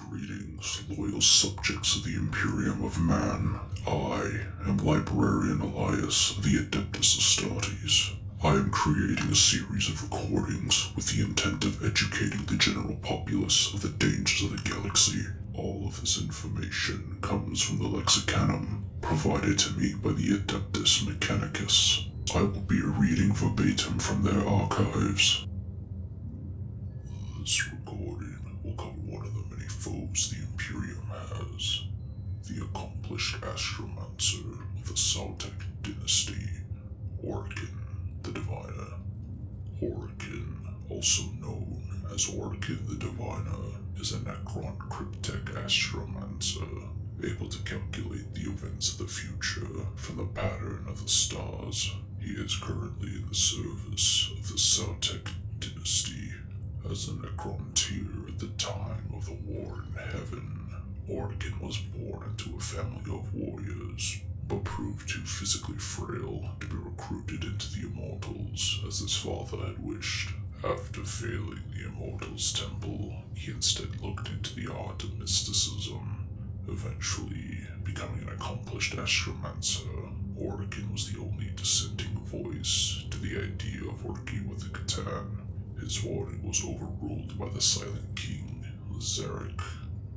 Greetings, loyal subjects of the Imperium of Man. I am Librarian Elias of the Adeptus Astartes. I am creating a series of recordings with the intent of educating the general populace of the dangers of the galaxy. All of this information comes from the Lexicanum, provided to me by the Adeptus Mechanicus. I will be reading verbatim from their archives. This recording will cover one of the many foes the Imperium has. The accomplished astromancer of the Sautek dynasty, Orikan the Diviner. Orikan, also known as Orikan the Diviner, is a Necron Cryptek astromancer, able to calculate the events of the future from the pattern of the stars. He is currently in the service of the Sautek dynasty. As a Necrontyr at the time of the War in Heaven, Orikan was born into a family of warriors, but proved too physically frail to be recruited into the Immortals as his father had wished. After failing the Immortals' temple, he instead looked into the art of mysticism, eventually becoming an accomplished astromancer. Orikan was the only dissenting voice to the idea of working with the Catan. His warning was overruled by the Silent King, Zarek.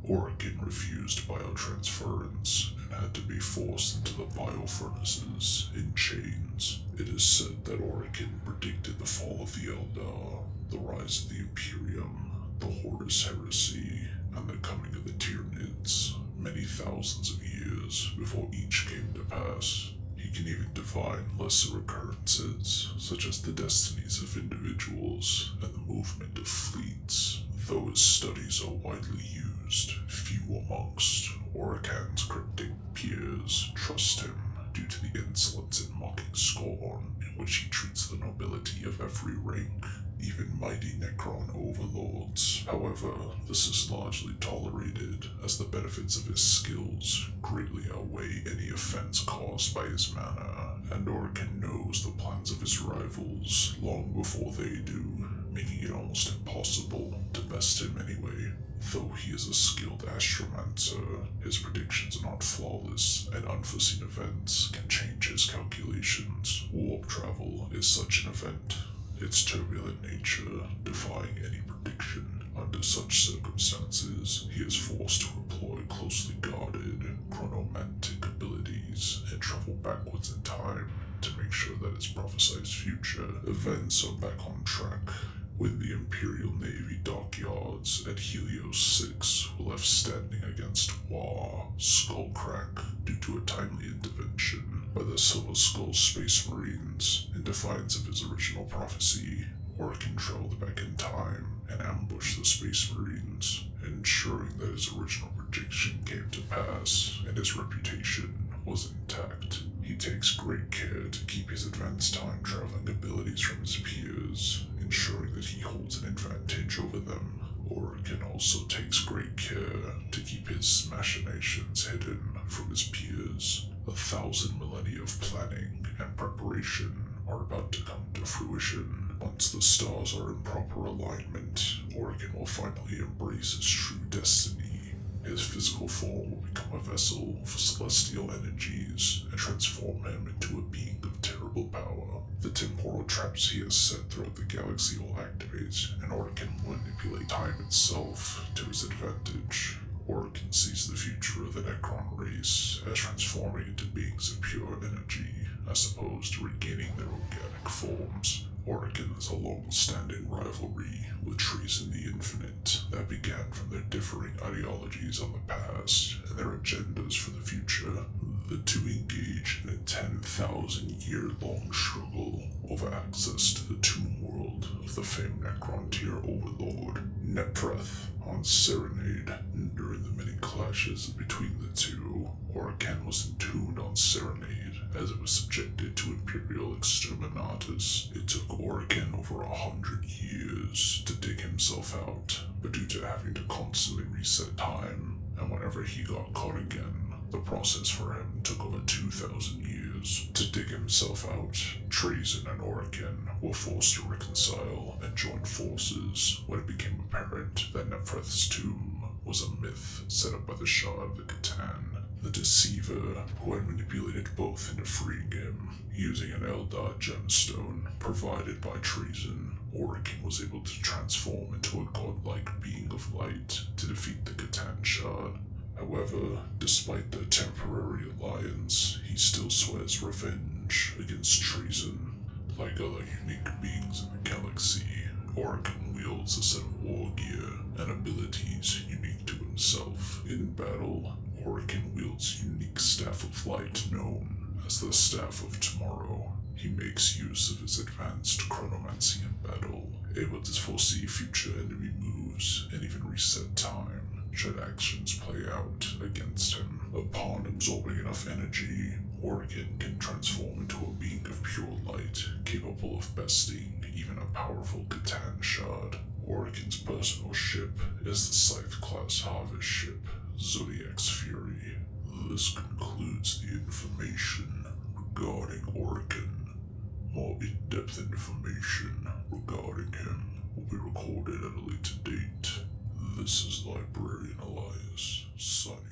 Orikan refused biotransference and had to be forced into the biofurnaces in chains. It is said that Orikan predicted the fall of the Eldar, the rise of the Imperium, the Horus Heresy, and the coming of the Tyranids, many thousands of years before each came to pass. He can even divine lesser occurrences, such as the destinies of individuals and the movement of fleets. Though his studies are widely used, few amongst Orikan's cryptic peers trust him due to the insolence and mocking scorn in which he treats the nobility of every rank, even mighty Necron overlords. However, this is largely tolerated, as the benefits of his skills greatly outweigh any offense caused by his manner, and Orikan knows the plans of his rivals long before they do, making it almost impossible to best him anyway. Though he is a skilled astromancer, his predictions are not flawless, and unforeseen events can change his calculations. Warp travel is such an event, its turbulent nature defying any prediction. Under such circumstances, he is forced to employ closely guarded, chronomantic abilities and travel backwards in time to make sure that his prophesied future events are back on track. When the Imperial Navy dockyards at Helios 6 were left standing against Skullcrack due to a timely intervention by the Silver Skull Space Marines in defiance of his original prophecy, Orikan traveled back in time and ambushed the Space Marines, ensuring that his original prediction came to pass and his reputation was intact. He takes great care to keep his advanced time traveling abilities from his peers, ensuring that he holds an advantage over them. Orikan also takes great care to keep his machinations hidden from his peers. 1,000 millennia of planning and preparation are about to come to fruition. Once the stars are in proper alignment, Orikan will finally embrace his true destiny. His physical form will become a vessel for celestial energies and transform him into a being of terrible power. The temporal traps he has set throughout the galaxy will activate, and Orikan will manipulate time itself to his advantage. Orikan sees the future of the Necron race as transforming into beings of pure energy, as opposed to regaining their organic forms. Orikan has a long-standing rivalry with trees in the infinite that began from their differing ideologies on the past and their agendas for the future. The two engage in a 10,000-year-long struggle over access to the tomb world of the famed Necrontyr overlord, Nepreth, on Serenade. During the many clashes between the two, Orikan was entombed on Serenade as it was subjected to Imperial exterminatus. It took Orikan over 100 years to dig himself out, but due to having to constantly reset time, and whenever he got caught again, the process for him took over 2,000 years. To dig himself out, Trazen and Orikan were forced to reconcile and join forces when it became apparent that Nepreth's tomb was a myth set up by the Shah of the Catan, the deceiver who had manipulated both into freeing him. Using an Eldar gemstone provided by treason, Orikan was able to transform into a godlike being of light to defeat the Catan Shard. However, despite their temporary alliance, he still swears revenge against treason. Like other unique beings in the galaxy, Orikan wields a set of Wargear and abilities unique to himself. In battle, Orikan wields unique Staff of Light known as the Staff of Tomorrow. He makes use of his advanced chronomancy in battle, able to foresee future enemy moves and even reset time should actions play out against him. Upon absorbing enough energy, Orikan can transform into a being of pure light, capable of besting even a powerful Catan Shard. Orikan's personal ship is the Scythe-class Harvest ship, Zodiac's Fury. This concludes the information regarding Orikan. More in-depth information regarding him will be recorded at a later date. This is Librarian Elias, signing